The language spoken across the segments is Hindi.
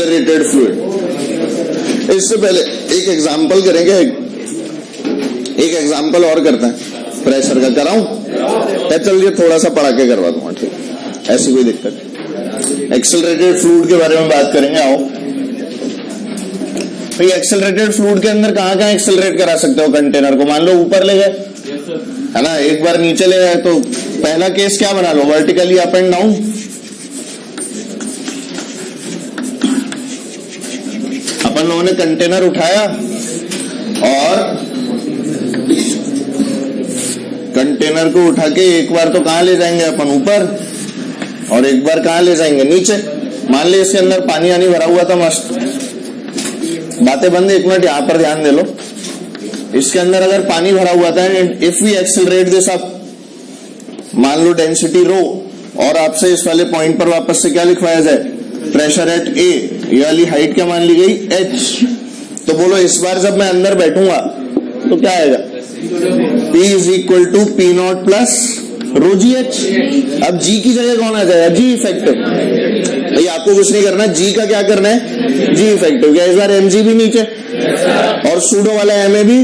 Accelerated fluid. इससे पहले एक एग्जांपल करेंगे, एक एग्जांपल और करते हैं प्रेशर का। कराऊं या चलिए थोड़ा सा पढ़ा के करवा दूंगा, ठीक, ऐसी कोई दिक्कत नहीं। एक्सेलरेटेड फ्लूइड के बारे में बात करेंगे। आओ भाई, एक्सेलरेटेड फ्लूइड के अंदर कहां कहां एक्सेलरेट करा सकते हो कंटेनर को? मान लो ऊपर ले गए, है ना, एक बार नीचे ले गए, तो पहला केस क्या बना लो, वर्टिकली अप एंड डाउन। अपन लोगों ने कंटेनर उठाया और कंटेनर को उठा के एक बार तो कहां ले जाएंगे अपन, ऊपर, और एक बार कहां ले जाएंगे, नीचे। मान ले इसके अंदर पानी आनी भरा हुआ था, मस्त। बातें बंद, एक मिनट यहां पर ध्यान दे लो। इसके अंदर अगर पानी भरा हुआ था, if we accelerate this up, मान लो डेंसिटी रो, और आपसे इस वाले पॉइंट पर वापस से क्या लिखवाया जाए, प्रेशर एट ए, ये वाली हाइट क्या मान ली गई, एच। तो बोलो इस बार जब मैं अंदर बैठूंगा तो क्या आएगा, P is equal to P naught plus rho G H. अब जी की जगह कौन आ जाएगा, जी इफेक्टिव। भाई आपको कुछ नहीं करना, जी का क्या करना है, जी इफेक्टिव। क्या इस बार एम जी भी नीचे और सूडो वाला एम ए भी,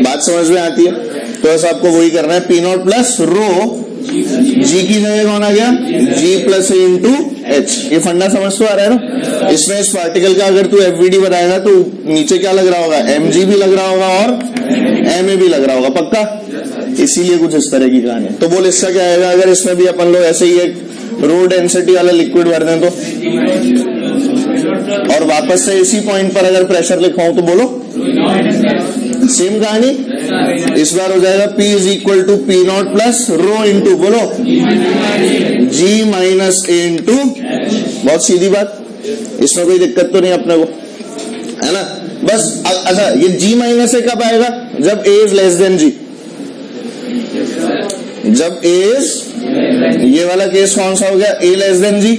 बात समझ में आती है? तो ऐसा आपको वही करना है, पी नॉट प्लस रो, जी की जगह कौन आ गया, जी प्लस ए इंटू एच। ये फंडा समझ तो आ रहा है ना? इसमें इस पार्टिकल का अगर तू एफवीडी बनाएगा तो नीचे क्या लग रहा होगा, एम जी भी लग रहा होगा और एम ए भी लग रहा होगा, पक्का? इसीलिए कुछ इस तरह की कहानी। तो बोल इसका क्या आएगा, अगर इसमें भी अपन लोग ऐसे ही एक रो डेंसिटी वाला लिक्विड भर दें तो, और वापस से इसी पॉइंट पर अगर प्रेशर लिखवाऊं तो बोलो सेम कहानी। इस बार हो जाएगा P is equal to P naught plus rho into, बोलो G माइनस ए इंटू। बहुत सीधी बात, इसमें कोई दिक्कत तो नहीं अपने को, है ना? बस अच्छा, ये G माइनस ए कब आएगा, जब A is less than G। जब A इज, ये वाला केस कौन सा हो गया, A लेस देन G।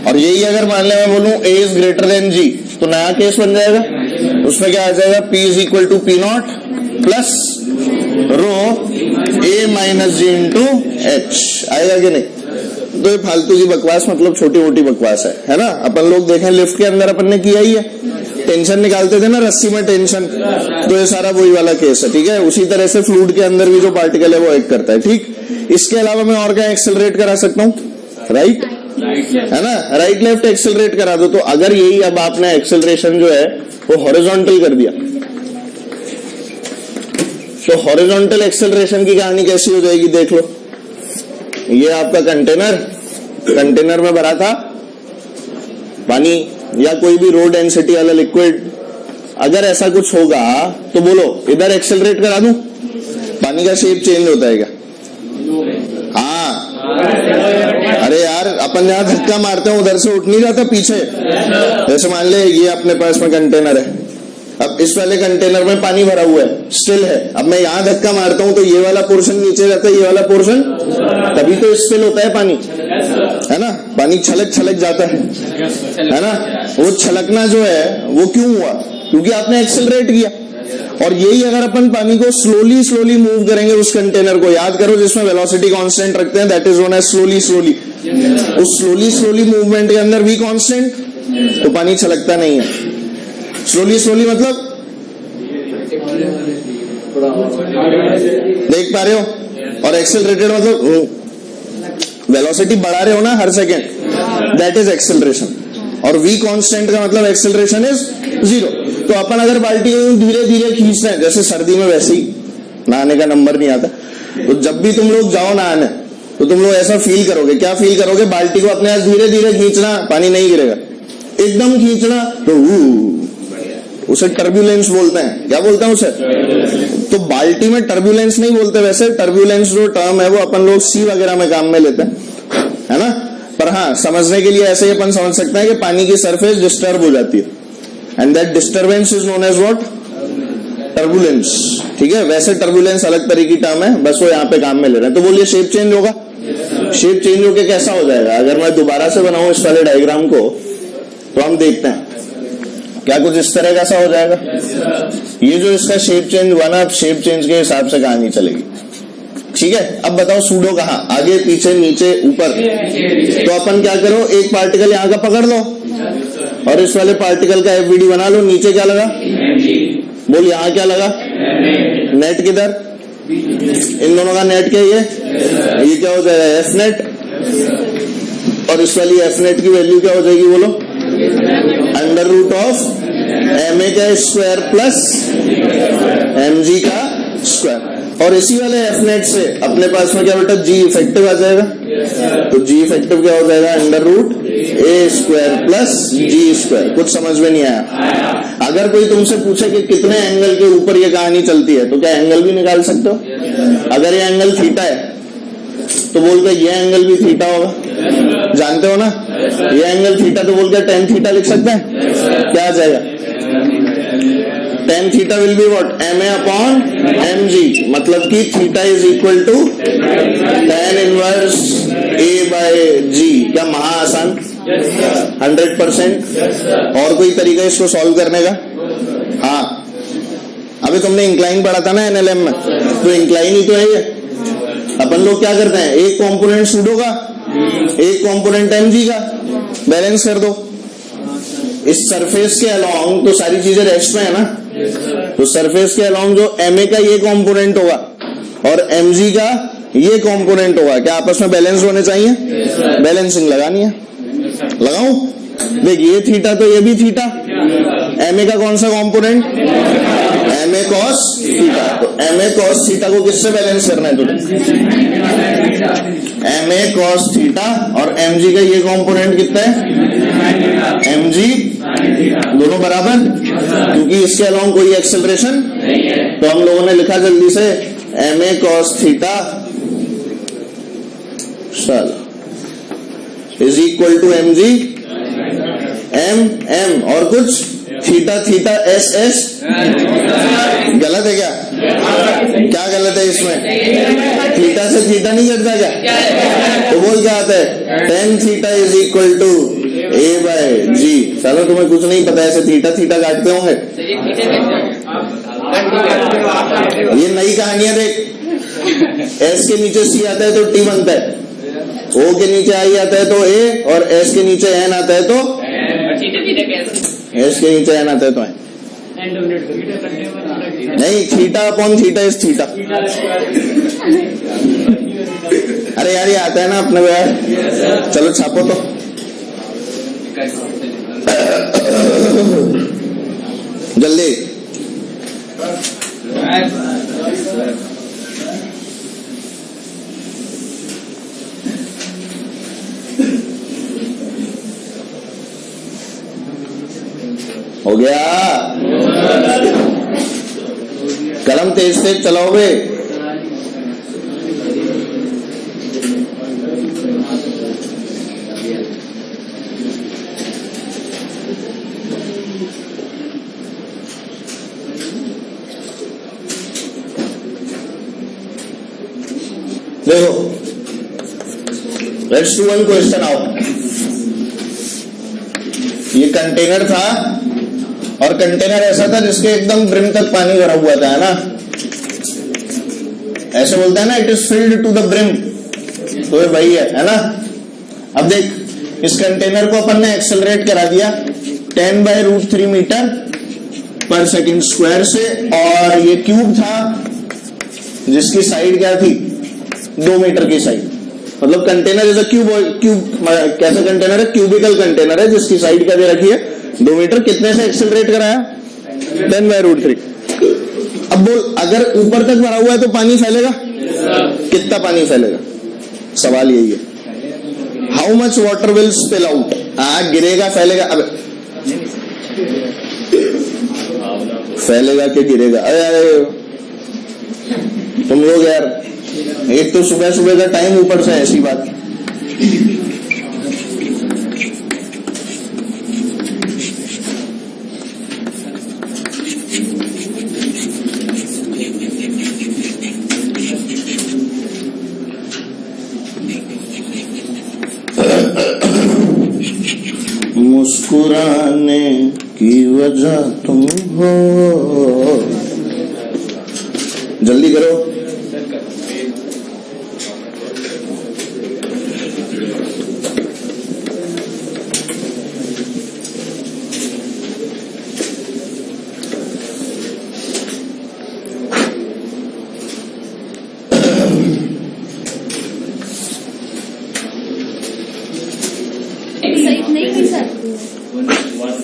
और यही अगर मान ले मैं बोलूं A is greater than G, तो नया केस बन जाएगा। उसमें क्या आ जाएगा, P is equal to P naught plus rho A minus g into h. आएगा कि नहीं? तो ये फालतू की बकवास, मतलब छोटी मोटी बकवास है ना? अपन लोग देखें लिफ्ट के अंदर अपन ने किया ही है, टेंशन निकालते थे ना रस्सी में टेंशन, तो ये सारा वही वाला केस है, ठीक है? उसी तरह से फ्लूइड के अंदर भी जो पार्टिकल है वो एक्ट करता है, ठीक? इसके अलावा मैं और क्या एक्सेलरेट करा सकता हूँ, राइट, है ना? राइट लेफ्ट एक्सेलरेट करा दो। तो अगर यही अब आपने एक्सेलरेशन जो है वो हॉरिजॉन्टल कर दिया, तो हॉरिजॉन्टल एक्सेलरेशन की कहानी कैसी हो जाएगी, देख लो। ये आपका कंटेनर में भरा था पानी या कोई भी रो डेंसिटी वाला लिक्विड। अगर ऐसा कुछ होगा तो बोलो इधर एक्सेलरेट करा दूं, पानी का शेप चेंज होता है क्या? हाँ, अरे यार अपन जहां धक्का मारते हैं उधर से उठ नहीं जाता पीछे। जैसे मान ले ये अपने पास में कंटेनर है, अब इस वाले कंटेनर में पानी भरा हुआ है, स्टिल है। अब मैं यहां धक्का मारता हूं तो ये वाला पोर्शन नीचे जाता है, ये वाला पोर्शन, तभी तो स्टिल होता है पानी, है ना? पानी छलक जाता है ना? वो छलकना जो है वो क्यों हुआ, क्योंकि आपने एक्सेलरेट किया। और यही अगर अपन पानी को स्लोली मूव करेंगे उस कंटेनर को, याद करो जिसमें वेलोसिटी कांस्टेंट रखते हैं, that is known as slowly. उस स्लोली मूवमेंट के अंदर भी कांस्टेंट, तो पानी छलकता नहीं है। स्लोली मतलब देख पा रहे हो, और एक्सेलरेटेड मतलब वेलोसिटी बढ़ा रहे हो ना हर सेकेंड, दैट इज एक्सेलरेशन। और वी कांस्टेंट का मतलब एक्सेलरेशन इज जीरो। तो अपन अगर बाल्टी धीरे धीरे खींचते हैं, जैसे सर्दी में वैसे ही नहाने का नंबर नहीं आता, तो जब भी तुम लोग जाओ नहाने तो तुम लोग ऐसा फील करोगे, क्या फील करोगे, बाल्टी को अपने हाथ धीरे धीरे खींचना, पानी नहीं गिरेगा, एकदम खींचना, तो उसे टर्ब्यूलेंस बोलते हैं। क्या बोलते हैं उसे? तो बाल्टी में टर्ब्यूलेंस नहीं बोलते, वैसे टर्ब्यूलेंस जो टर्म है वो अपन लोग सी वगैरह में काम में लेते हैं, है ना? पर हाँ, समझने के लिए ऐसे ही अपन समझ सकते हैं कि पानी की सरफेस डिस्टर्ब हो जाती है, and that disturbance is known as what, turbulence. ठीक है, वैसे टर्बुलेंस अलग तरह की टर्म है, बस वो यहाँ पे काम में ले रहे हैं। तो बोलिए शेप चेंज होगा, शेप चेंज होके कैसा हो जाएगा? अगर मैं दोबारा से बनाऊं इस वाले डायग्राम को तो हम देखते हैं क्या कुछ इस तरह का सा हो जाएगा। ये जो इसका शेप चेंज हुआ ना, अब शेप चेंज के हिसाब से कहानी चलेगी। ठीक है, अब बताओ सूडो कहाँ, आगे पीछे नीचे ऊपर। तो अपन क्या करो, एक पार्टिकल यहाँ का पकड़ लो और इस वाले पार्टिकल का एफवीडी बना लो। नीचे क्या लगा? बोल, यहाँ क्या लगा? नेट किधर? इन दोनों का नेट क्या? ये क्या हो जाएगा? F net. और इस वाली एफ नेट की वैल्यू क्या हो जाएगी? बोलो, under root of m a का स्क्वायर प्लस एम जी का स्क्वायर। और इसी वाले एफ नेट से अपने पास में क्या बेटा? जी इफेक्टिव आ जाएगा। तो जी इफेक्टिव क्या हो जाएगा? अंडर रूट ए स्क्वायर प्लस जी स्क्वायर। कुछ समझ में नहीं आया? अगर कोई तुमसे पूछे कि कितने एंगल के ऊपर ये कहानी चलती है, तो क्या एंगल भी निकाल सकते हो? अगर ये एंगल थीटा है तो बोल के ये एंगल भी थीटा होगा, जानते हो ना? ये एंगल थीटा तो बोल के टेन थीटा लिख सकते हैं। क्या आ जाएगा? Tan theta will be what? M A upon M G. मतलब कि theta is equal to tan inverse A by G. क्या महा आसान? 100%। और कोई तरीका इसको सॉल्व करने का? हाँ, अभी तुमने इंक्लाइन पढ़ा था ना एनएलएम में, तो इंक्लाइन ही तो है ये। अपन लोग क्या करते हैं? एक कंपोनेंट सूडो का, एक कंपोनेंट एमजी का, बैलेंस कर दो। इस सरफेस के अलोंग तो सारी चीजें रेस्ट में है ना, तो सरफेस के अलोंग जो एमए का ये कंपोनेंट होगा और एमजी का ये कंपोनेंट होगा, क्या आपस में बैलेंस होने चाहिए? बैलेंसिंग लगानी है। लगाऊं? देख, ये थीटा तो ये भी थीटा। एमए का कौन सा component? M a cos theta. तो एम ए कॉस थीटा को किससे बैलेंस करना है तुझे? M a cos theta. और एम जी का ये कंपोनेंट कितना है? M g. दोनों बराबर, क्योंकि इसके अलावा कोई एक्सेलरेशन। तो हम लोगों ने लिखा जल्दी से, m a cos theta is equal to m g m m और कुछ थीटा थीटा एस एस। गलत है क्या? क्या गलत है इसमें? थीटा से थीटा नहीं कटता क्या? तो बोल क्या आता है? Tan theta is equal to A by G. चलो, तुम्हें कुछ नहीं पता, ऐसे थीटा थीटा काटते होंगे। ये नई कहानी है। देख, एस के नीचे सी आता है तो टी बनता है, ओ के नीचे आई आता है तो ए, और एस के नीचे एन आता है तो एस के नीचे एन आता है तो एन। नहीं, theta upon theta is theta. अरे यार, ये आता है ना अपने को यार। चलो छापो तो। जल्दी। हो गया? कलम तेज तेज चलाओगे? देखो, let's do one question out. ये कंटेनर था और कंटेनर ऐसा था जिसके एकदम ब्रिम तक पानी भरा हुआ था, है ना? ऐसे बोलते हैं ना, it is filled to the brim. तो ये वही है ना? अब देख, इस कंटेनर को अपन ने एक्सेलरेट करा दिया 10/√3 मीटर पर सेकंड स्क्वायर से, और ये क्यूब था जिसकी साइड क्या थी? 2 मीटर की साइड। मतलब कंटेनर इज अ क्यूब। कैसा कंटेनर है? क्यूबिकल कंटेनर है जिसकी साइड क्या दे रखी है? 2 मीटर। कितने से एक्सेलरेट कराया? 10/√3। अब बोल, अगर ऊपर तक भरा हुआ है तो पानी फैलेगा? कितना पानी फैलेगा? सवाल यही है। How much water will spill out? गिरेगा फैलेगा? अब फैलेगा कि गिरेगा? अरे तुम लोग यार, एक तो सुबह सुबह का टाइम, ऊपर से ऐसी बात। मुस्कुराने की वजह तुम हो। जल्दी करो।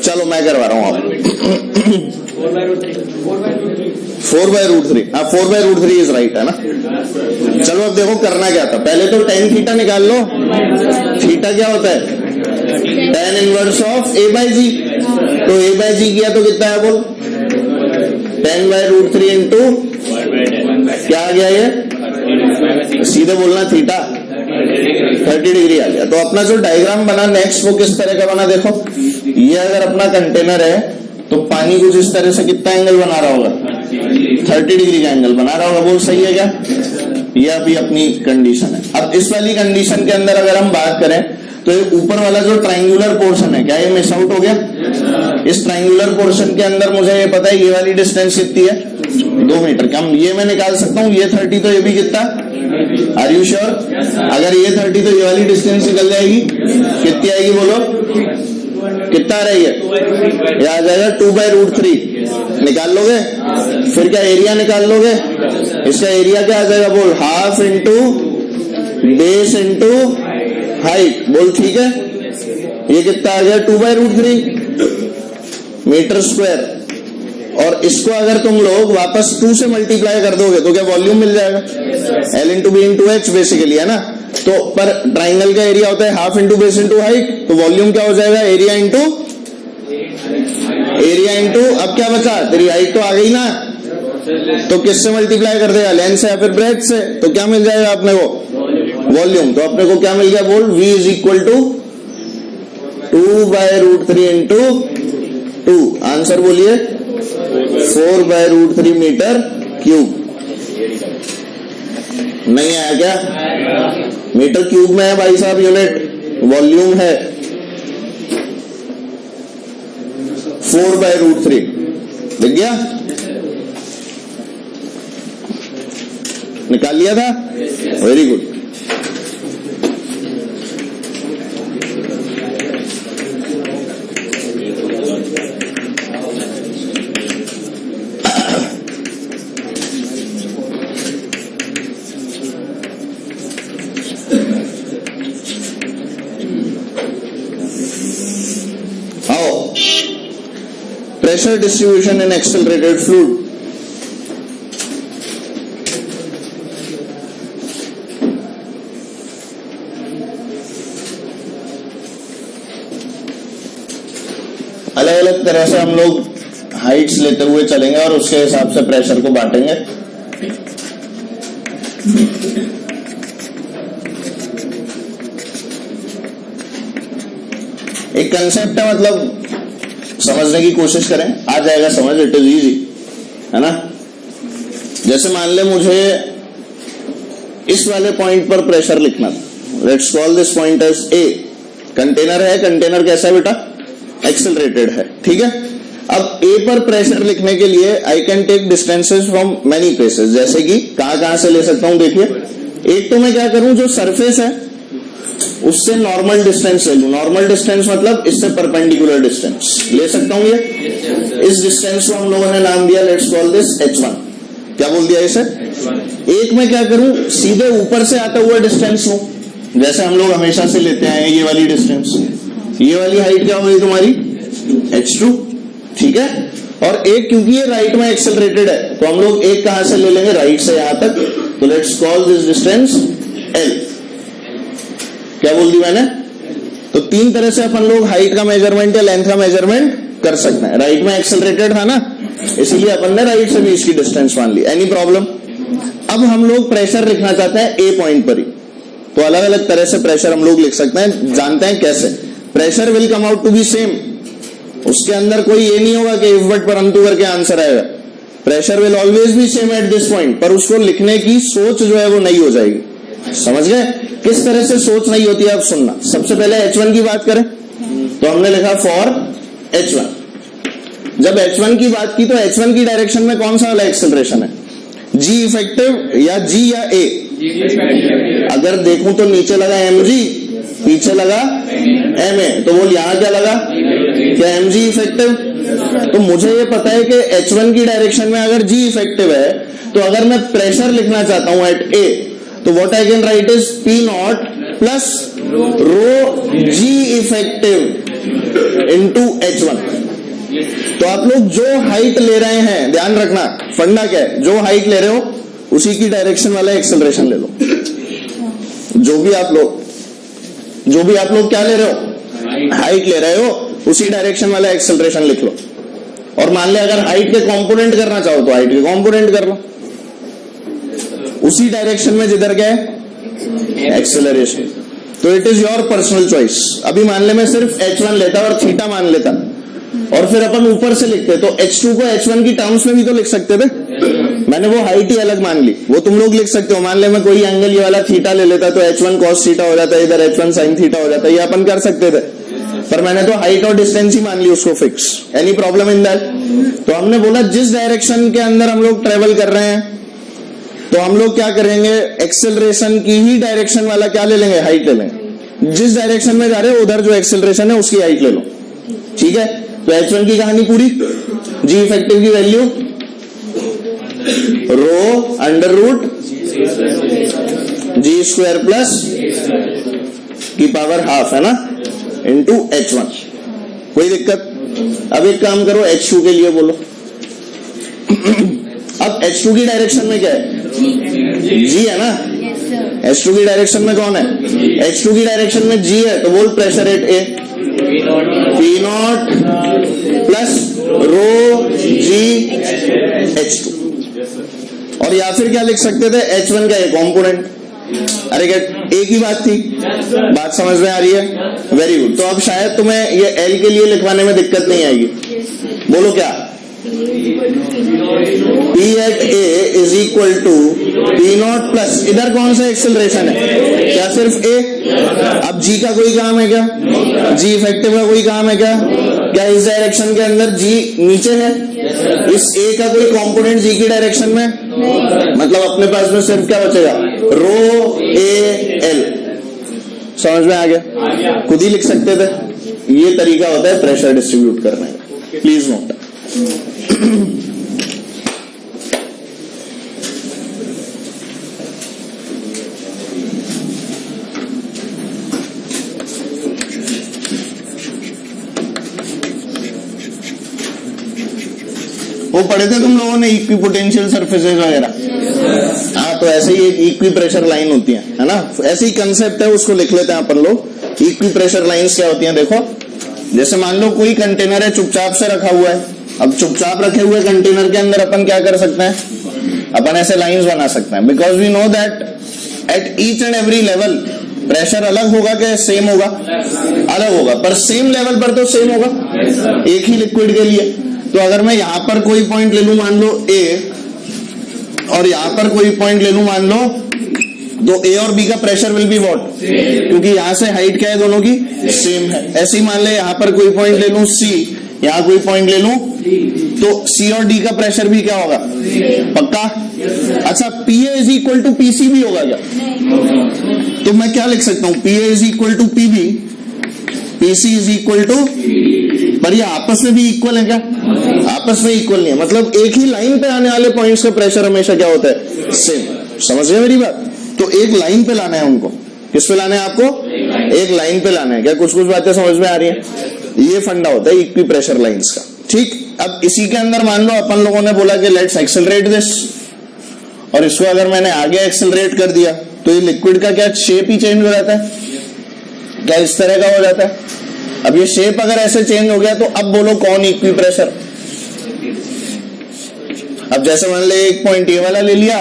चलो मैं करवा रहा हूं आप 4/√3। हाँ 4/√3 इज राइट है ना। चलो अब देखो करना क्या था, पहले तो tan थीटा निकाल लो। थीटा क्या होता है? tan inverse of a/g। तो a/g किया तो कितना है बोल? tan/√3 इंटू क्या आ गया ये? सीधे बोलना थीटा 30 डिग्री आ गया। तो अपना जो डायग्राम बना नेक्स्ट वो किस तरह का बना देखो। ये अगर अपना कंटेनर है तो पानी कुछ इस तरह से कितना एंगल बना रहा होगा? 30 डिग्री का एंगल बना रहा होगा। बोल सही है क्या? ये अभी अपनी कंडीशन है। अब इस वाली कंडीशन के अंदर अगर हम बात करें तो ये ऊपर वाला जो ट्राइंगुलर पोर्शन है, क्या ये मिस आउट हो गया? इस ट्राइंगुलर पोर्शन के अंदर मुझे ये पता है ये वाली डिस्टेंस कितनी है? 2 मीटर। क्या ये मैं निकाल सकता हूँ? ये 30 तो ये भी कितना? Are you sure? अगर ये 30 तो ये वाली डिस्टेंस निकल जाएगी। कितनी आएगी बोलो? कितना आ रही है? ये आ जाएगा 2/√3। निकाल लोगे? फिर क्या एरिया निकाल लोगे? इसका एरिया क्या आ जाएगा बोल? Half into base into height. बोल ठीक है। ये कितना आ गया? 2/√3 मीटर स्क्वायर। और इसको अगर तुम लोग वापस 2 से मल्टीप्लाई कर दोगे तो क्या वॉल्यूम मिल जाएगा? L into b into h basically है ना। तो पर ट्राइंगल का एरिया होता है half into base into height. तो वॉल्यूम क्या हो जाएगा? एरिया इंटू अब क्या बचा? तेरी हाइट तो आ गई ना, तो किससे मल्टीप्लाई कर देगा? लेंथ से या फिर ब्रेथ से। तो क्या मिल जाएगा अपने को? वॉल्यूम। तो अपने को क्या मिल गया बोल? V is equal to 2/√3 into 2। Answer बोलिए 4/√3 मीटर क्यूब। नहीं आया क्या? मीटर क्यूब में है भाई साहब यूनिट, वॉल्यूम है 4/√3। दिख गया? निकाल लिया था? Very good. Pressure distribution in accelerated fluid. अलग अलग तरह से हम लोग हाइट्स लेते हुए चलेंगे और उसके हिसाब से प्रेशर को बांटेंगे। एक कंसेप्ट है, मतलब समझने की कोशिश करें, आ जाएगा समझ। इट इज इजी है ना। जैसे मान ले मुझे इस वाले पॉइंट पर प्रेशर लिखना था। Let's call this point as a. Container है, कंटेनर कैसा है बेटा? एक्सेलरेटेड है, ठीक है। अब ए पर प्रेशर लिखने के लिए I can take distances from many places. जैसे कि कहां से ले सकता हूं? देखिए, एक तो मैं क्या करूं, जो सरफेस है उससे नॉर्मल डिस्टेंस ले लूं। नॉर्मल डिस्टेंस मतलब इससे परपेंडिकुलर डिस्टेंस ले सकता हूं। ये इस डिस्टेंस को हम लोगों ने नाम दिया, लेट्स कॉल दिस h1। क्या बोल दिया इसे? एक मैं क्या करूं, सीधे ऊपर से आता हुआ डिस्टेंस लूं, जैसे हम लोग हमेशा से लेते हैं ये वाली डिस्टेंस। ये वाली हाइट क्या होगी तुम्हारी? h2, ठीक है। और एक क्योंकि ये राइट में एक्सेलरेटेड है तो हम लोग एक कहां से ले लेंगे? राइट से यहां तक। तो let's call this distance L। क्या बोल दी मैंने? तो 3 तरह से अपन लोग हाइट का मेजरमेंट या लेंथ का मेजरमेंट कर सकते हैं। राइट में एक्सेलरेटेड था ना, इसीलिए अपन ने राइट से भी इसकी डिस्टेंस मान ली। Any problem? अब हम लोग प्रेशर लिखना चाहते हैं ए पॉइंट पर ही, तो अलग अलग तरह से प्रेशर हम लोग लिख सकते हैं। जानते हैं कैसे? Pressure will come out to be same. उसके अंदर कोई ये नहीं होगा कि इफ बट परंतु करके आंसर आएगा। Pressure will always be same at this point, पर उसको लिखने की सोच जो है वो नहीं हो जाएगी। समझ गए? किस तरह से सोच नहीं होती है, अब सुनना। सबसे पहले h1 की बात करें तो हमने लिखा फॉर h1। जब h1 की बात की तो h1 की डायरेक्शन में कौन सा वाला एक्सेलरेशन है? g इफेक्टिव या g या a? अगर देखूं तो नीचे लगा mg, पीछे लगा ma। तो बोल यहां क्या लगा? क्या mg इफेक्टिव? तो मुझे ये पता है कि h1 की डायरेक्शन में अगर g इफेक्टिव है तो अगर मैं प्रेशर लिखना चाहता हूं एट a, तो what I can write is P0 plus rho G effective into H1। तो आप लोग जो हाइट ले रहे हैं, ध्यान रखना फंडा क्या है, जो हाइट ले रहे हो उसी की डायरेक्शन वाला एक्सेलरेशन ले लो। जो भी आप लोग क्या ले रहे हो, हाइट ले रहे हो, उसी डायरेक्शन वाला एक्सेलरेशन लिख लो। और मान ले अगर हाइट के कंपोनेंट करना चाहो तो हाइट के कंपोनेंट कर लो, उसी डायरेक्शन में जिधर क्या है एक्सेलरेशन। तो it is your personal choice. अभी मान ले मैं सिर्फ h1 लेता और थीटा मान लेता, और फिर अपन ऊपर से लिखते, तो h2 को h1 की टर्म्स में भी तो लिख सकते थे। मैंने वो हाइट ही अलग मान ली, वो तुम लोग लिख सकते हो। मान ले मैं कोई एंगल ये वाला थीटा ले लेता तो h1 cos थीटा हो जाता, इधर h1 sin थीटा हो जाता, ये अपन कर सकते थे। पर मैंने तो हाइट और डिस्टेंस ही मान ली उसको fix. Any problem in that? तो हमने बोला जिस डायरेक्शन के अंदर हम लोग ट्रेवल कर रहे हैं, तो हम लोग क्या करेंगे, एक्सेलरेशन की ही डायरेक्शन वाला क्या ले लेंगे, हाइट ले लेंगे। जिस डायरेक्शन में जा रहे हो उधर जो एक्सेलरेशन है उसकी हाइट ले लो, ठीक है। तो h1 की कहानी पूरी। जी इफेक्टिव की वैल्यू रो अंडर रूट जी स्क्वायर प्लस की पावर हाफ है ना, इंटू h1। कोई दिक्कत? अब एक काम करो, h2 के लिए बोलो। अब h2 की डायरेक्शन में क्या है, g है ना। h2 की डायरेक्शन में कौन है, h2 की डायरेक्शन में g है, तो बोल pressure at A P0 plus rho g h2। और या फिर क्या लिख सकते थे, h1 का एक कॉम्पोनेंट। अरे क्या एक ही बात थी? बात समझ में आ रही है? Very good. तो अब शायद तुम्हें ये L के लिए लिखवाने में दिक्कत नहीं आएगी। बोलो क्या, P at A is equal to P0 plus, इधर कौन सा एक्सेलरेशन है, क्या सिर्फ A? अब G का कोई काम है क्या, G इफेक्टिव का कोई काम है क्या? क्या इस डायरेक्शन के अंदर G नीचे है? इस A का कोई कंपोनेंट G की डायरेक्शन में? मतलब अपने पास में सिर्फ क्या बचेगा, रो A L। समझ में आ गया? खुद ही लिख सकते थे। ये तरीका होता है प्रेशर डिस्ट्रीब्यूट करने का, प्लीज नोट। वो पढ़े थे तुम लोगों ने इक्वी पोटेंशियल सरफेसेस वगैरह? हाँ, तो ऐसे ही एक इक्वी प्रेशर लाइन होती है ना, ऐसे ही कंसेप्ट है, उसको लिख लेते हैं अपन लोग। इक्वी प्रेशर लाइंस क्या होती हैं, देखो जैसे मान लो कोई कंटेनर है, चुपचाप से रखा हुआ है। अब चुपचाप रखे हुए कंटेनर के अंदर अपन क्या कर सकते हैं, अपन ऐसे लाइंस बना सकते हैं, because we know that at each and every level pressure अलग होगा क्या सेम होगा, अलग होगा, पर सेम लेवल पर तो सेम होगा एक ही लिक्विड के लिए। तो अगर मैं यहां पर कोई पॉइंट ले लूं मान लो A, और यहां पर कोई पॉइंट ले लूं मान लो, तो A और B का प्रेशर विल बी व्हाट, क्योंकि यहां से हाइट क्या है दोनों की सेम है। ऐसे ही मान ले यहां पर कोई पॉइंट ले लूं C, यहां कोई पॉइंट ले लूं, तो C और D का प्रेशर भी क्या होगा, पक्का? अच्छा, PA is equal to PC भी होगा क्या? तो मैं क्या लिख सकता हूं, PA is equal to PB, PC is equal to, पर ये आपस में भी इक्वल है क्या? आपस में इक्वल नहीं है, मतलब एक ही लाइन पे आने वाले पॉइंट्स का प्रेशर हमेशा क्या होता है, सेम। समझ गए मेरी बात? तो एक लाइन पे लाना है उनको। किस पे लाना है आपको? एक लाइन पे लाना है। क्या कुछ कुछ बातें समझ में आ रही है? ये फंडा होता है इक्वी प्रेशर लाइंस का, ठीक। अब इसी के अंदर मान लो अपन लोगों ने बोला कि लेट्स एक्सेलरेट दिस, और इसको अगर मैंने आगे एक्सेलरेट कर दिया तो ये लिक्विड का क्या शेप ही चेंज हो जाता है, क्या इस तरह का हो जाता है। अब ये शेप अगर ऐसे चेंज हो गया तो अब बोलो कौन इक्वी प्रेशर। अब जैसे मान ले एक पॉइंट ये वाला ले लिया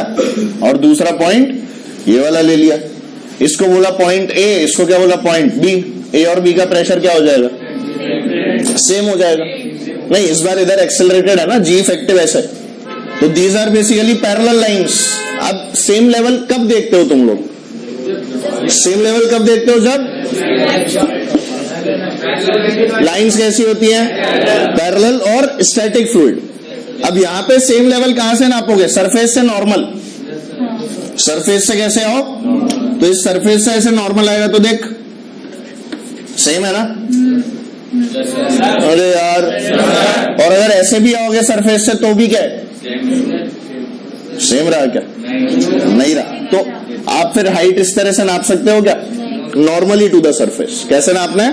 और दूसरा पॉइंट ये वाला ले लिया, इसको बोला पॉइंट A, इसको क्या बोला पॉइंट B। A और B का प्रेशर क्या हो जाएगा, सेम हो जाएगा। नहीं, इस बार इधर एक्सेलरेटेड है ना, G इफेक्टिव ऐसे, तो these are basically parallel lines. अब सेम लेवल कब देखते हो तुम लोग, सेम लेवल कब देखते हो, जब लाइंस कैसी होती हैं, पैरेलल और स्टैटिक फ्लूइड। अब यहां पे सेम लेवल कहां से नापोगे, सरफेस से नॉर्मल, सरफेस से कैसे आओ, तो इस सरफेस से ऐसे नॉर्मल आएगा तो देख सेम है ना। अरे यार, और अगर ऐसे भी आओगे सरफेस से तो भी क्या है, सेम रहा क्या, नहीं रहा। तो आप फिर हाइट इस तरह से नाप सकते हो क्या, नॉर्मली टू द सरफेस। कैसे नापना है,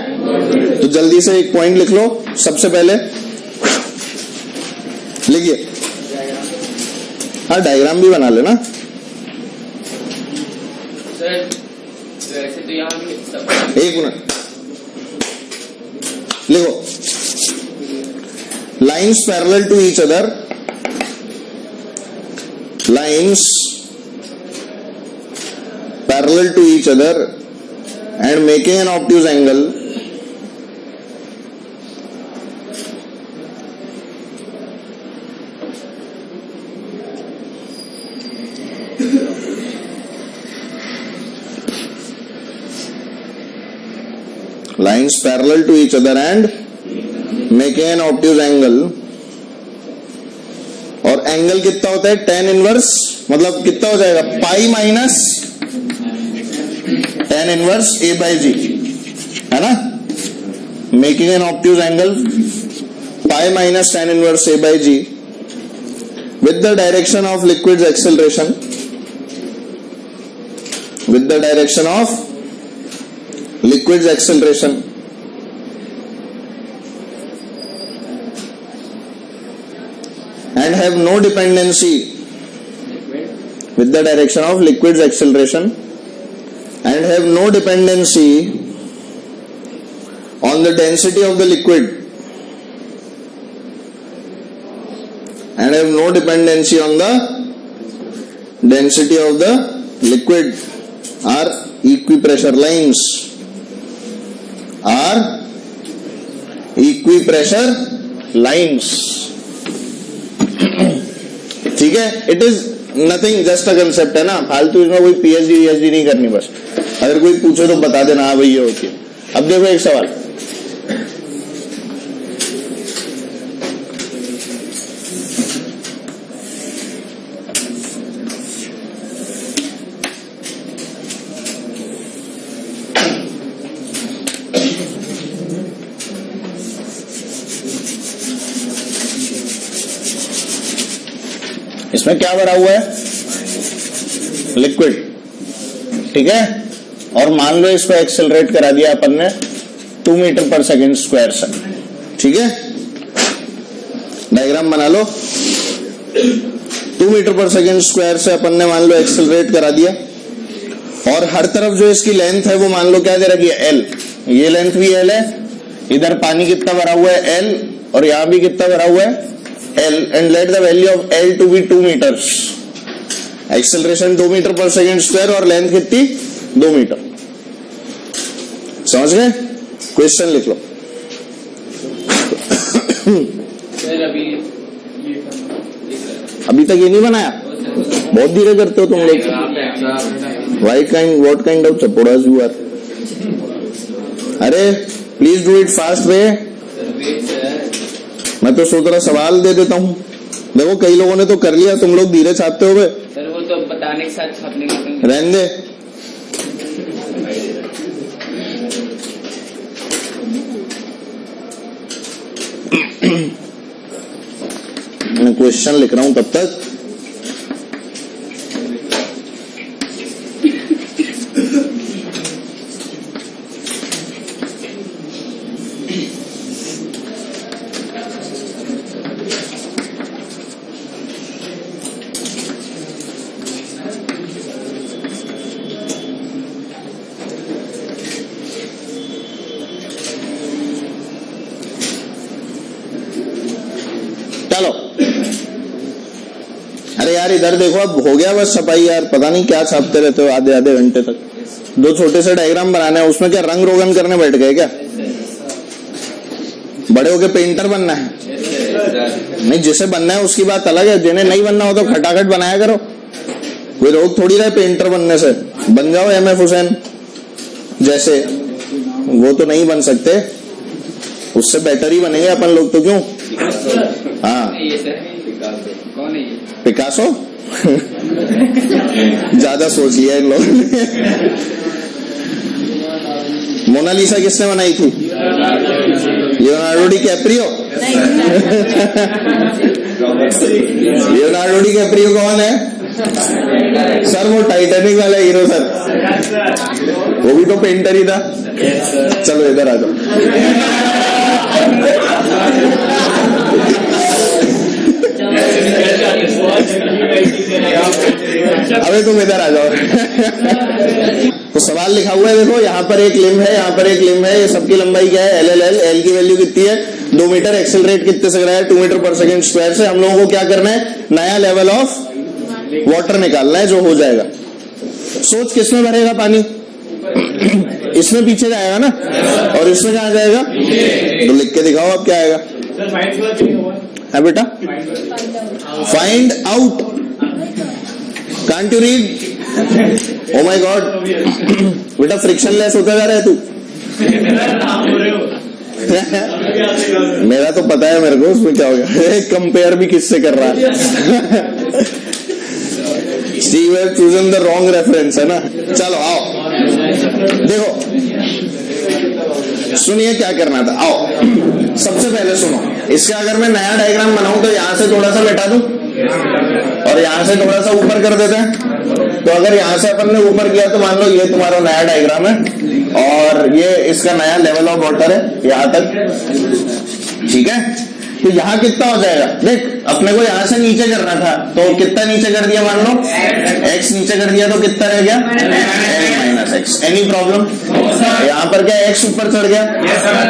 तो जल्दी से एक पॉइंट लिख लो। सबसे पहले लिखिए। हाँ, डायग्राम भी बना लेना। एक मिनट, लिखो। Lines parallel to each other, lines parallel to each other and making an obtuse angle lines parallel to each other and making an obtuse angle। और एंगल कितना होता है? tan इनवर्स, मतलब कितना हो जाएगा? Pi minus tan inverse a by g, है ना? Making an obtuse angle pi minus tan inverse a by g with the direction of liquid's acceleration, with the direction of liquid's acceleration and have no dependency, with the direction of liquid's acceleration and have no dependency on the density of the liquid, and have no dependency on the density of the liquid, are equipressure lines, are equipressure lines। ठीक है, it is nothing, just a concept है ना, फालतू इसमें कोई पीएचडी नहीं करनी। बस अगर कोई पूछे तो बता देना, हाँ भाई ये होती है। अब देखो एक सवाल, इसमें क्या भरा हुआ है? लिक्विड, ठीक है। और मान लो इसको एक्सेलरेट करा दिया अपन ने 2 मीटर पर सेकेंड स्क्वायर से, ठीक है। डायग्राम बना लो। 2 मीटर पर सेकेंड स्क्वायर से अपन ने मान लो एक्सेलरेट करा दिया, और हर तरफ जो इसकी लेंथ है वो मान लो क्या दे रखी है? एल। ये लेंथ भी एल है, इधर पानी कितना भरा हुआ है? एल, और यहां भी कितना भरा हुआ है? L, and let the value of L to be 2 meters। Acceleration 2 metre per second square और लेंथ कितनी? 2 मीटर। समझ गए? क्वेश्चन लिख लो। अभी तक ये नहीं बनाया? बहुत धीरे करते हो तुम लोग। व्हाट काइंड ऑफ चपोड़ाज यू आर। अरे please do it fast way. मैं तो सोच रहा सवाल दे देता हूँ। देखो कई लोगों ने तो कर लिया, तुम लोग धीरे छापते हो गए। सर वो तो बताने के साथ छापने का रहने दे। मैं क्वेश्चन लिख रहा हूं तब तक। चलो, अरे यार इधर देखो, अब हो गया बस छपाई यार। पता नहीं क्या छापते रहते हो आधे आधे घंटे तक। 2 छोटे से डायग्राम बनाने हैं, उसमें क्या रंग रोगन करने बैठ गए क्या? बड़े होके पेंटर बनना है? नहीं, जिसे बनना है उसकी बात अलग है, जिन्हें नहीं बनना हो तो खटाखट बनाया करो। कोई रोक थोड़ी रहे पेंटर बनने से। बन जाओ MF हुसैन जैसे, वो तो नहीं बन सकते, उससे बेटर ही बनेंगे अपन लोग तो। क्यों? हाँ, कौन है ये? पिकासो। ज्यादा सोच लिया इन लोगों ने। मोनालिसा किसने बनाई थी? Leonardo D Caprio. Leonardo D Caprio कौन है सर? वो टाइटैनिक वाला हीरो सर, वो भी तो पेंटर ही था। चलो इधर आ जाओ। अबे तुम इधर आ जाओ। तो सवाल लिखा हुआ है, देखो यहाँ पर एक लिम्ब है, यहाँ पर एक लिम्ब है, ये सबकी लंबाई क्या है, एल की वैल्यू कितनी है 2 मीटर, एक्सेलरेट कितने से कराया 2 मीटर पर सेकंड स्क्वायर से। हम लोगों को क्या करना है, नया लेवल ऑफ वाटर निकालना है जो हो जाएगा। सोच किसमें भरेगा पानी, इसमें पीछे जाएगा ना, और इसमें कहाँ जाएगा, तो लिख के दिखाओ अब क्या आएगा। है बेटा, find out, can't you read, oh my God. बेटा फ्रिक्शनलेस होता जा रहा है तू। मेरा तो पता है मेरे को, उसमें क्या हो गया, कंपेयर भी किससे कर रहा है। Steve has chosen the wrong reference, है ना। चलो आओ देखो, सुनिए क्या करना था। आओ सबसे पहले सुनो, इसका अगर मैं नया डायग्राम बनाऊं तो यहां से थोड़ा सा मिटा दूं और यहां से थोड़ा सा ऊपर कर देते हैं। तो अगर यहां से अपन ने ऊपर किया तो मान लो ये तुम्हारा नया डायग्राम है और ये इसका नया लेवल ऑफ वाटर है यहां तक, ठीक है। तो यहाँ कितना हो जाएगा, देख अपने को यहाँ से नीचे करना था तो कितना नीचे कर दिया, मान लो x नीचे कर दिया तो कितना रह गया n - x। एनी प्रॉब्लम, यहाँ पर क्या x ऊपर चढ़ गया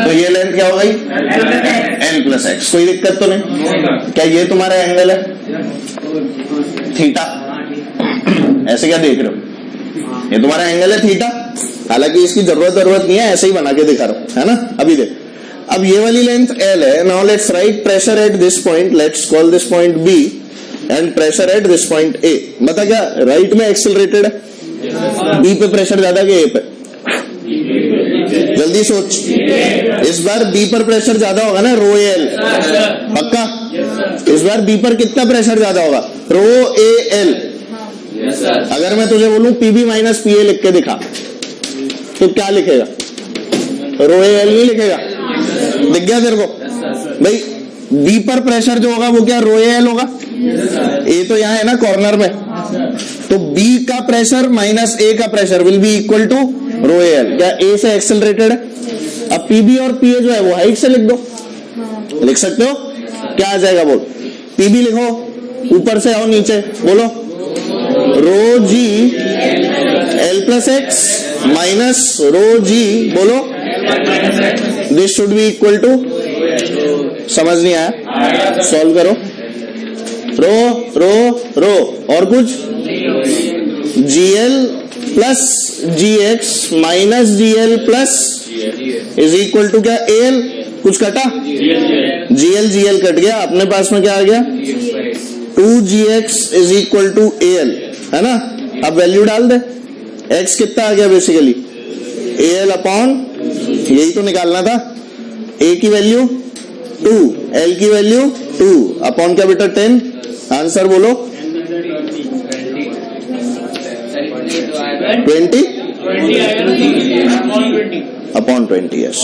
तो ये लेंथ क्या हो गई n + x, कोई दिक्कत तो नहीं। क्या ये तुम्हारा एंगल है थीटा, ऐसे क्या देख रहे हो, ये तुम्हारा एंगल है थीटा। हालांकि इसकी जरूरत नहीं है, ऐसे ही बना के दिखा रहा हूं, है ना। अभी देख, अब ये वाली लेंथ L है। Now let's write pressure at this point, let's call this point B and pressure at this point A। बता क्या राइट में एक्सेलरेटेड है, B पे प्रेशर ज्यादा कि A पे, जल्दी सोच। इस बार B पर प्रेशर ज्यादा होगा ना, रो L, पक्का। इस बार B पर कितना प्रेशर ज्यादा होगा, रो AL। अगर मैं तुझे बोलूं PB - PA लिख के दिखा तो क्या लिखेगा, रो AL नहीं लिखेगा, दिख गया तेरे को भाई। बी पर प्रेशर जो होगा वो क्या रो एल होगा, ए तो यहाँ है ना कॉर्नर में, तो बी का प्रेशर माइनस ए का pressure will be equal to rho l. क्या ए से एक्सेलरेटेड है, अब पीबी और पीए जो है वो हाइट से लिख दो, लिख सकते हो। क्या आ जाएगा बोल, पीबी लिखो, ऊपर से आओ नीचे बोलो, rho G L plus X minus rho G, बोलो this should be equal to, समझ नहीं आया, सॉल्व करो। रो रो रो और कुछ GL plus GX minus GL plus is equal to क्या AL, कुछ कटा, GL कट गया, अपने पास में क्या आ गया 2GX is equal to AL, है ना। अब वैल्यू डाल दे, X कितना आ गया बेसिकली AL अपॉन, यही तो निकालना था, A की वैल्यू 2, L की वैल्यू 2 अपॉन क्या बेटा 10, आंसर बोलो 20 अपॉन 20, यस।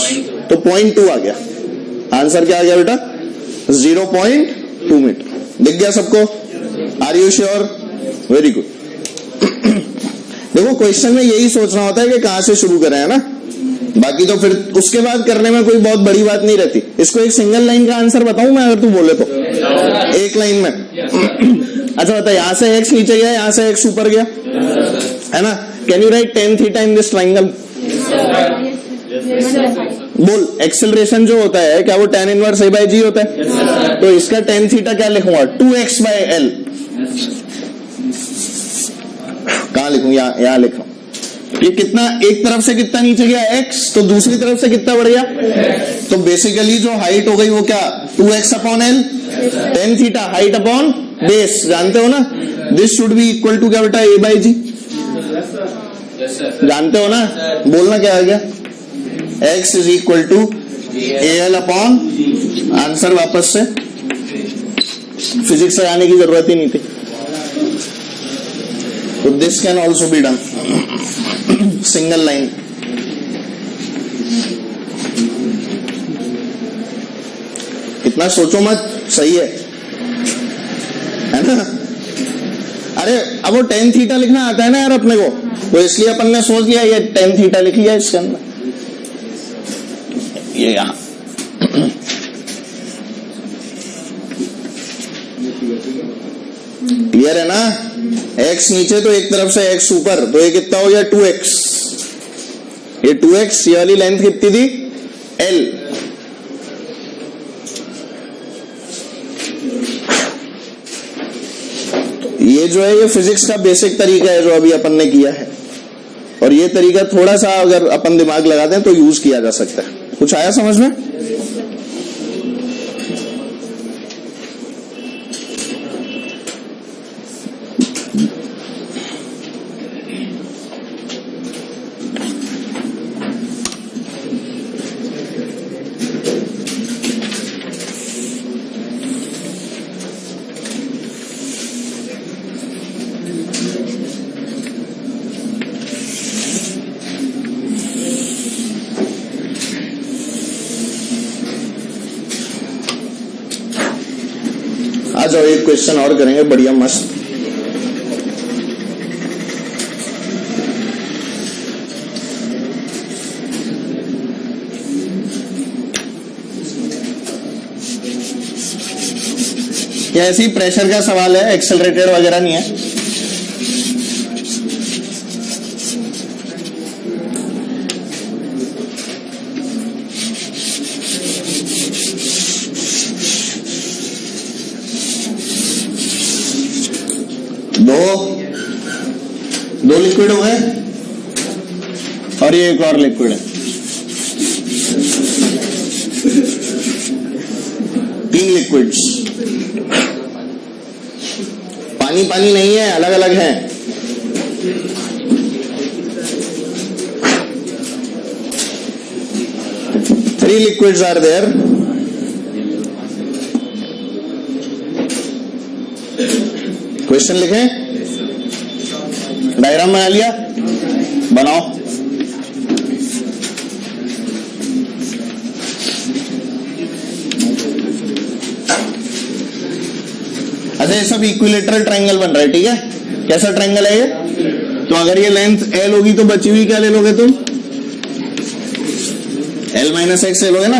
तो 0.2 आ गया, आंसर क्या आ गया बेटा 0.2 मीटर। दिख गया सबको, are you sure, very good. देखो क्वेश्चन में यही सोचना होता है कि कहां से शुरू करें, है ना, बाकी तो फिर उसके बाद करने में कोई बहुत बड़ी बात नहीं रहती। इसको एक सिंगल लाइन का आंसर बताऊं मैं अगर तू बोले तो, एक लाइन में। अच्छा बता, यहां से x नीचे गया, यहां से x ऊपर गया, है ना। Can you right tan theta in this triangle, बोल। एक्सेलरेशन जो होता है क्या वो tan इनवर्स A/G होता है, तो इसका tan थीटा क्या लिखूंगा 2x/L, कहां लिखूं, यहां लिखूं। ये कितना, एक तरफ से कितना नीचे गया x, तो दूसरी तरफ से कितना बढ़ गया, तो बेसिकली जो हाइट हो गई वो क्या 2x upon L, tan theta height upon base, जानते हो ना। This should be equal to क्या बेटा A/G, जानते हो ना, बोलना क्या आ गया, x is equal to AL upon, answer वापस से, फिजिक्स से आने की जरूरत ही नहीं थी। तो this can also be done, single line. इतना सोचो मत, सही है ना। अरे अब वो tan थीटा लिखना आता है ना यार अपने को, तो इसलिए अपन ने सोच लिया ये tan थीटा लिख लिया इसके अंदर, ये यहां क्लियर है ना? x नीचे तो एक तरफ से x ऊपर, तो ये कितना हो गया 2x। ये 2x, ये वाली लेंथ कितनी थी l। ये जो है ये फिजिक्स का बेसिक तरीका है जो अभी अपन ने किया है, और ये तरीका थोड़ा सा अगर अपन दिमाग लगाते हैं तो यूज किया जा सकता है। कुछ आया समझ में? आ जाओ एक क्वेश्चन और करेंगे बढ़िया मस्त। क्या ऐसी प्रेशर का सवाल है, एक्सेलरेटेड वगैरह नहीं है। दो लिक्विड हो गए और ये एक और लिक्विड है, 3 लिक्विड्स। पानी पानी नहीं है, अलग अलग हैं। Three liquids are there. Question लिखें, डायग्राम बना लिया, बनाओ। अच्छा, ये सब इक्विलेटरल ट्रायंगल बन रहा है, ठीक है। कैसा ट्रायंगल है ये? तो अगर ये लेंथ l होगी तो बची हुई क्या ले लोगे तुम? l माइनस एक्स ले लोगे ना।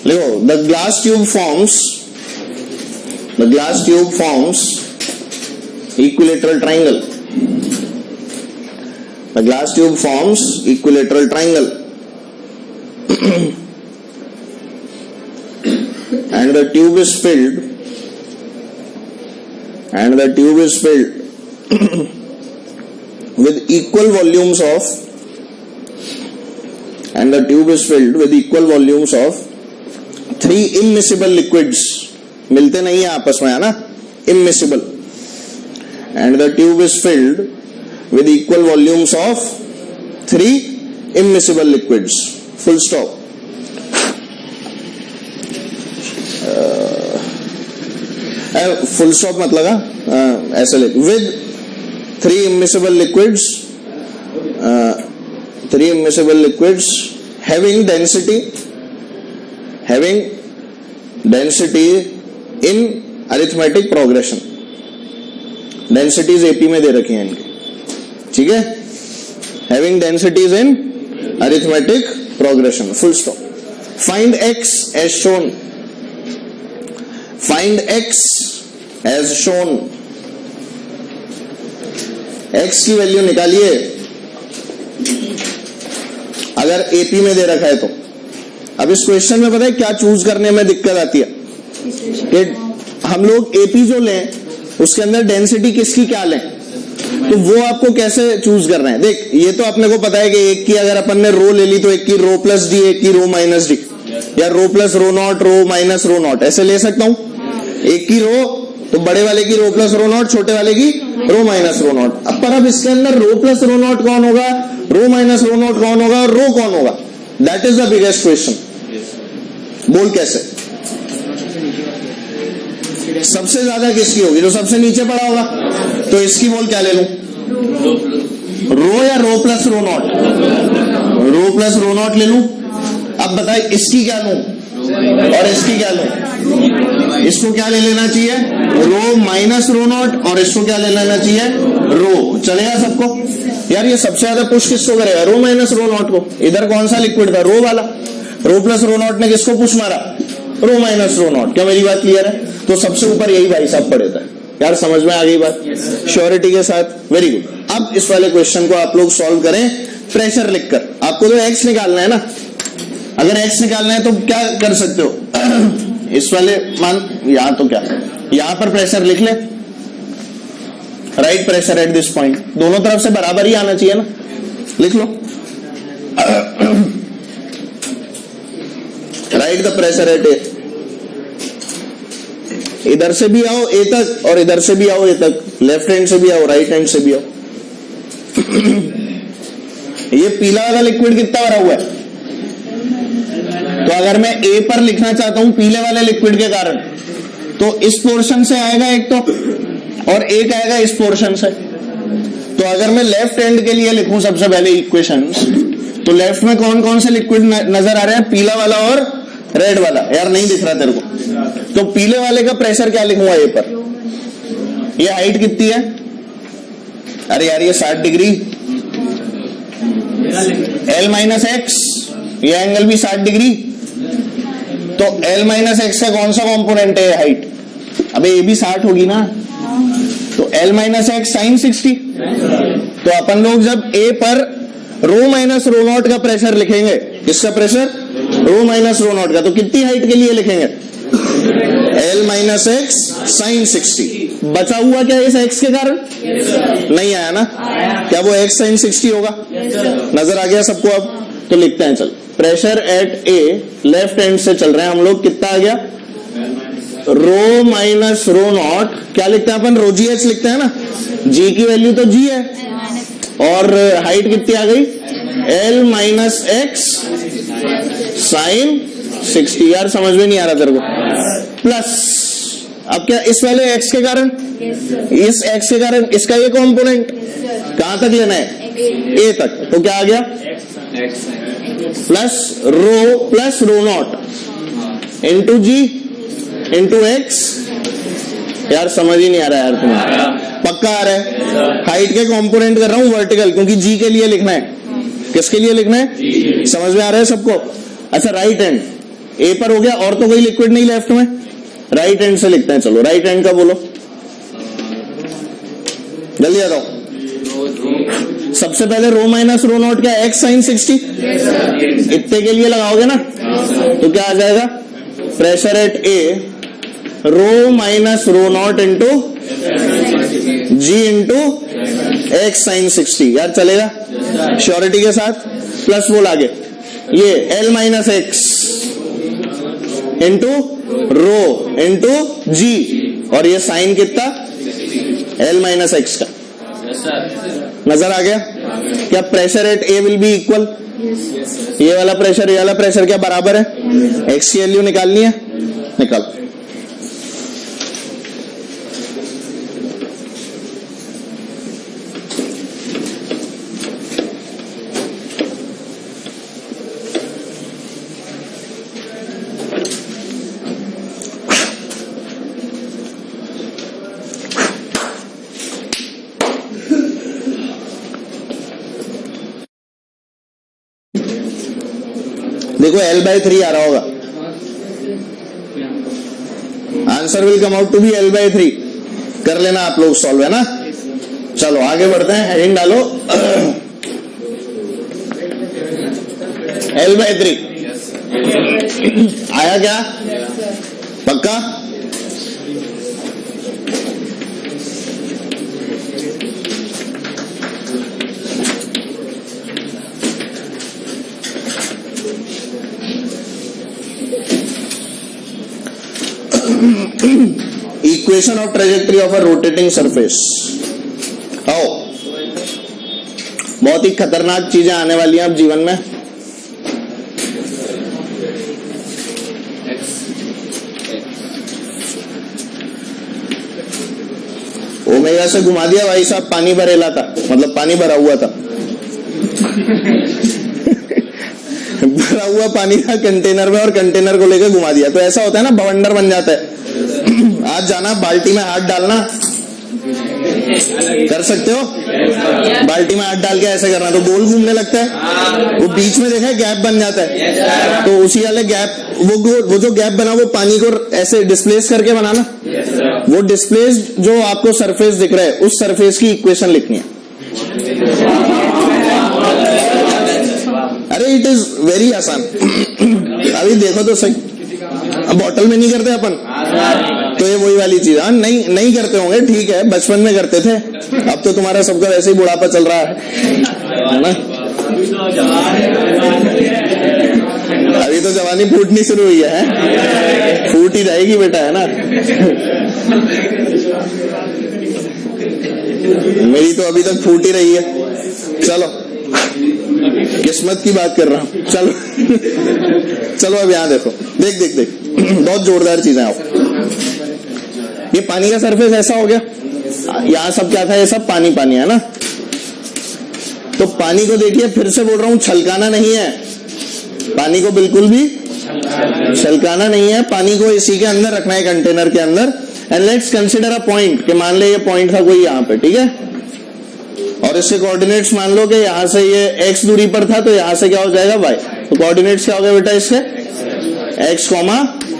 देखो, the glass tube forms equilateral triangle. The glass tube forms equilateral triangle. And the tube is filled with equal volumes of 3 immiscible liquids. मिलते नहीं है आपस में, है ना, immiscible. And the tube is filled with equal volumes of 3 immiscible liquids. Full stop. Full stop मत लगा, ऐसे लिख, with 3 immiscible liquids having density in arithmetic progression. densities AP में दे रखी हैं इनकी, ठीक है। having densities in arithmetic progression. Full stop. Find x as shown. x की वैल्यू निकालिए अगर AP में दे रखा है तो। अब इस क्वेश्चन में पता है क्या चूज करने में दिक्कत आती है कि हम लोग AP जो लें उसके अंदर डेंसिटी किसकी क्या लें, तो वो आपको कैसे चूज करना है। देख, ये तो अपने को पता है कि एक की अगर अपन ने रो ले ली तो एक की रो प्लस डी, एक की रो माइनस डी, या rho plus rho naught, rho minus rho naught, ऐसे ले सकता हूं। एक की रो तो बड़े वाले की रो प्लस रो नॉट, छोटे वाले की रो माइनस रो नॉट। अब इसके अंदर रो प्लस रो नॉट कौन होगा, रो माइनस रो नॉट कौन होगा, और रो कौन होगा? That is the biggest question. बोल कैसे? सबसे ज्यादा किसकी होगी? जो सबसे नीचे पड़ा होगा। तो इसकी बोल क्या ले लूं, रो या rho plus rho naught? Rho plus rho naught ले लूं। अब बताए इसकी क्या लूं, और इसकी क्या लो, इसको क्या ले लेना चाहिए, रो माइनस रो नॉट, और इसको क्या ले लेना चाहिए, रो। चलेगा सबको? यार ये सबसे ज्यादा पुश किसको करेगा, रो माइनस रो नॉट को। इधर कौन सा लिक्विड था, रो वाला। रो प्लस रो नॉट ने किसको पुश मारा, रो माइनस रो नॉट। क्या मेरी बात क्लियर है? तो सबसे ऊपर यही भाई साहब पड़े थे। यार समझ में आ गई बात, श्योरिटी के साथ? Very good. अब इस वाले क्वेश्चन को आप लोग सॉल्व करें प्रेशर लिखकर। आपको तो एक्स निकालना है ना, अगर एक्स निकालना है तो क्या कर सकते हो इस वाले मान, यहां तो क्या, यहां पर प्रेशर लिख ले, right pressure at this point, दोनों तरफ से बराबर ही आना चाहिए ना, लिख लो राइट द प्रेशर एट ए। इधर से भी आओ ए तक और इधर से भी आओ ए तक, लेफ्ट हैंड से भी आओ राइट हैंड से भी आओ ये पीला वाला लिक्विड कितना भरा हुआ है, तो अगर मैं ए पर लिखना चाहता हूं पीले वाले लिक्विड के कारण, तो इस पोर्शन से आएगा एक तो, और एक आएगा इस पोर्शन से। तो अगर मैं लेफ्ट हैंड के लिए लिखूं सबसे पहले इक्वेशंस, तो लेफ्ट में कौन कौन से लिक्विड नजर आ रहे हैं, पीला वाला और रेड वाला। यार नहीं दिख रहा तेरे को, तो पीले वाले का प्रेशर क्या लिखूंगा ए पर, ये हाइट कितनी है, अरे यार ये 60 डिग्री, L माइनस एक्स, ये एंगल भी 60 डिग्री, तो L माइनस एक्स का कौन सा कॉम्पोनेंट है, हाइट। अबे ये भी 60 होगी ना, तो L माइनस एक्स साइन 60। तो अपन लोग जब ए पर रो माइनस रो नॉट का प्रेशर लिखेंगे, किसका pressure, rho minus rho naught का, तो कितनी हाइट के लिए लिखेंगे, L माइनस एक्स साइन 60। बचा हुआ क्या इस एक्स के कारण, नहीं आया ना, क्या वो एक्स साइन 60 होगा, नजर आ गया सबको? अब तो लिखते हैं, चल pressure at A, left hand से चल रहे हैं हम लोग, कितना आ गया, रो माइनस रो नॉट, क्या लिखते हैं अपन, रो जी एच लिखते हैं ना, जी की वैल्यू तो जी है, और हाइट कितनी आ गई, L माइनस एक्स साइन 60। यार समझ में नहीं आ रहा तेरे को, प्लस अब क्या इस वाले x के कारण, इस x के कारण इसका ये कॉम्पोनेंट कहां तक लेना है, a तक, तो क्या आ गया, plus rho naught into g into x. यार समझ ही नहीं आ रहा यार तुम्हें, पक्का आ रहा है? हाइट के कंपोनेंट कर रहा हूं वर्टिकल, क्योंकि जी के लिए लिखना है, किसके लिए लिखना है, समझ में आ रहा है सबको? अच्छा राइट हैंड ए पर हो गया, और तो कोई लिक्विड नहीं लेफ्ट में, राइट हैंड से लिखते हैं। चलो राइट हैंड का बोलो, जल्दी बताओ। सबसे पहले रो माइनस रो नॉट क्या, एक्स साइन 60, इतने के लिए लगाओगे ना, तो क्या आ जाएगा, pressure at a rho minus rho naught into g into x sine 60। यार चलेगा श्योरिटी के साथ? प्लस वो लागे ये L minus X into rho into G, और ये साइन कितना, L माइनस एक्स का, नजर आ गया? क्या pressure at A will be equal, ये वाला प्रेशर क्या बराबर है, एक्स की वैल्यू निकालनी है, निकाल। देखो L/3 आ रहा होगा, answer will come out to be L/3। कर लेना आप लोग सॉल्व, है ना? चलो आगे बढ़ते हैं, हेडिंग डालो L/3 आया क्या, पक्का? Equation of trajectory of a rotating surface. आओ, बहुत ही खतरनाक चीजें आने वाली हैं अब जीवन में। ओमेगा से घुमा दिया भाई साहब, पानी भरेला था, मतलब पानी भरा हुआ था भरा हुआ पानी था कंटेनर में और कंटेनर को लेकर घुमा दिया। तो ऐसा होता है ना, बवंडर बन जाता है। आज जाना बाल्टी में हाथ डालना, कर सकते हो? बाल्टी में हाथ डाल के ऐसे करना तो गोल घूमने लगता है, वो बीच में देखा है गैप बन जाता है। तो उसी वाले गैप, वो जो गैप बना वो पानी को ऐसे डिस्प्लेस करके बनाना। वो डिस्प्लेस जो आपको सरफेस दिख रहा है उस सरफेस की इक्वेशन लिखनी है। अरे इट इज वेरी आसान। अभी देखो तो सही, बॉटल में नहीं करते अपन, तो ये वही वाली चीज। हाँ, नहीं करते होंगे, ठीक है, बचपन में करते थे। अब तो तुम्हारा सबका वैसे ही बुढ़ापा चल रहा है ना। अभी तो जवानी फूटनी शुरू हुई है, फूट ही जाएगी बेटा, है ना। मेरी तो अभी तक फूट ही रही है। चलो, किस्मत की बात कर रहा हूं। चलो चलो अब यहां देखो, देख बहुत जोरदार चीज है। ये पानी का सरफेस ऐसा हो गया, यहां सब क्या था, ये सब पानी पानी है ना। तो पानी को देखिए, फिर से बोल रहा हूं, छलकाना नहीं है पानी को, बिल्कुल भी छलकाना नहीं है। पानी को इसी के अंदर रखना है, कंटेनर के अंदर। And let's consider a point, कि मान ले ये पॉइंट था कोई यहाँ पे, ठीक है, और इसके कोऑर्डिनेट्स मान लो कि यहां से ये x दूरी पर था, तो यहां से क्या हो जाएगा y। तो कोऑर्डिनेट्स क्या हो गया बेटा इसके, x,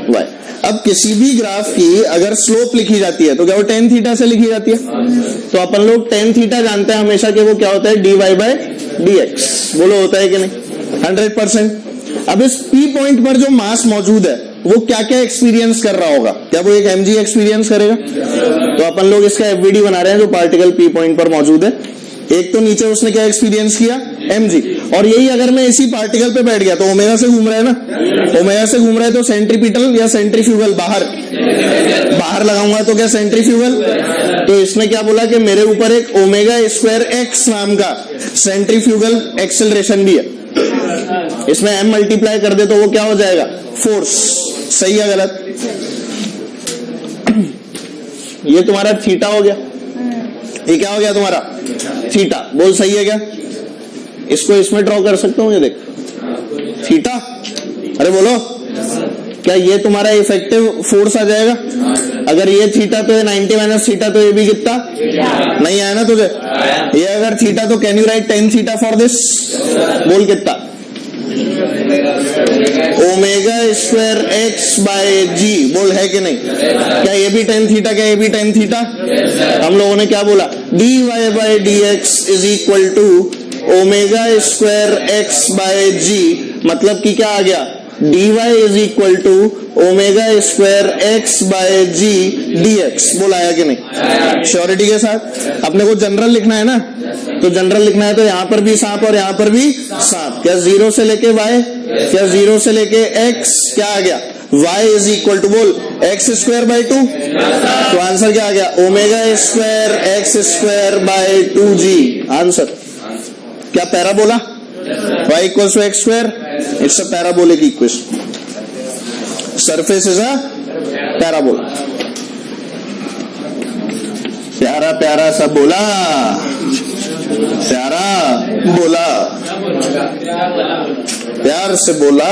y। अब किसी भी ग्राफ की अगर स्लोप लिखी जाती है तो क्या वो tan थीटा से लिखी जाती है? तो अपन लोग tan थीटा जानते हैं हमेशा कि वो क्या होता है, dy बाय dx। बोलो होता है कि नहीं? 100%। अब इस P पॉइंट पर जो मास मौजूद है वो क्या क्या एक्सपीरियंस कर रहा होगा? क्या वो एक mg एक्सपीरियंस करेगा? तो अपन लोग इसका FVD बना रहे हैं जो पार्टिकल P पॉइंट पर मौजूद है। एक तो नीचे उसने क्या एक्सपीरियंस किया, mg। और यही अगर मैं इसी पार्टिकल पे बैठ गया तो ओमेगा से घूम रहा है ना, ओमेगा से घूम रहा है तो सेंट्रीपिटल या सेंट्रीफ्यूगल, बाहर लगाऊंगा तो क्या सेंट्रीफ्यूगल। तो इसने क्या बोला कि मेरे ऊपर एक ओमेगा स्क्वायर एक्स नाम का सेंट्रीफ्यूगल एक्सेलरेशन भी है, इसमें m मल्टीप्लाई कर दे तो वो क्या हो जाएगा, फोर्स। सही है गलत? ये तुम्हारा थीटा हो गया, ये क्या हो गया तुम्हारा, थीटा। बोल सही है क्या? इसको इसमें ड्रॉ कर सकता हूं, ये देख थीटा। अरे बोलो, क्या ये तुम्हारा इफेक्टिव फोर्स आ जाएगा? अगर ये थीटा तो ये 90 माइनस थीटा, तो ये भी कितना नहीं आया ना तुझे? ये अगर थीटा तो can you right tan theta for this? बोल कितना, ओमेगा स्क्वायर एक्स बाय जी। बोल है कि नहीं? क्या ये भी tan थीटा, क्या ये भी tan थीटा? हम लोगों ने क्या बोला, dy by dx is equal to omega square X by G. मतलब कि क्या आ गया, dy is equal to omega square X by G dx। बोल आया कि नहीं? श्योरिटी के साथ। अपने को जनरल लिखना है ना, तो जनरल लिखना है तो यहां पर भी सांप और यहां पर भी सांप। क्या 0 से लेके y, क्या 0 से लेके x, क्या आ गया, y इज इक्वल टू, बोल, एक्स स्क्वायर बाय 2। तो आंसर क्या आ गया, omega square x square by 2g। Answer क्या, parabola. y equals to x square, it's a parabolic equation. Surface is a parabola. प्यारा प्यारा सा बोला, प्यारा बोला, प्यार से बोला।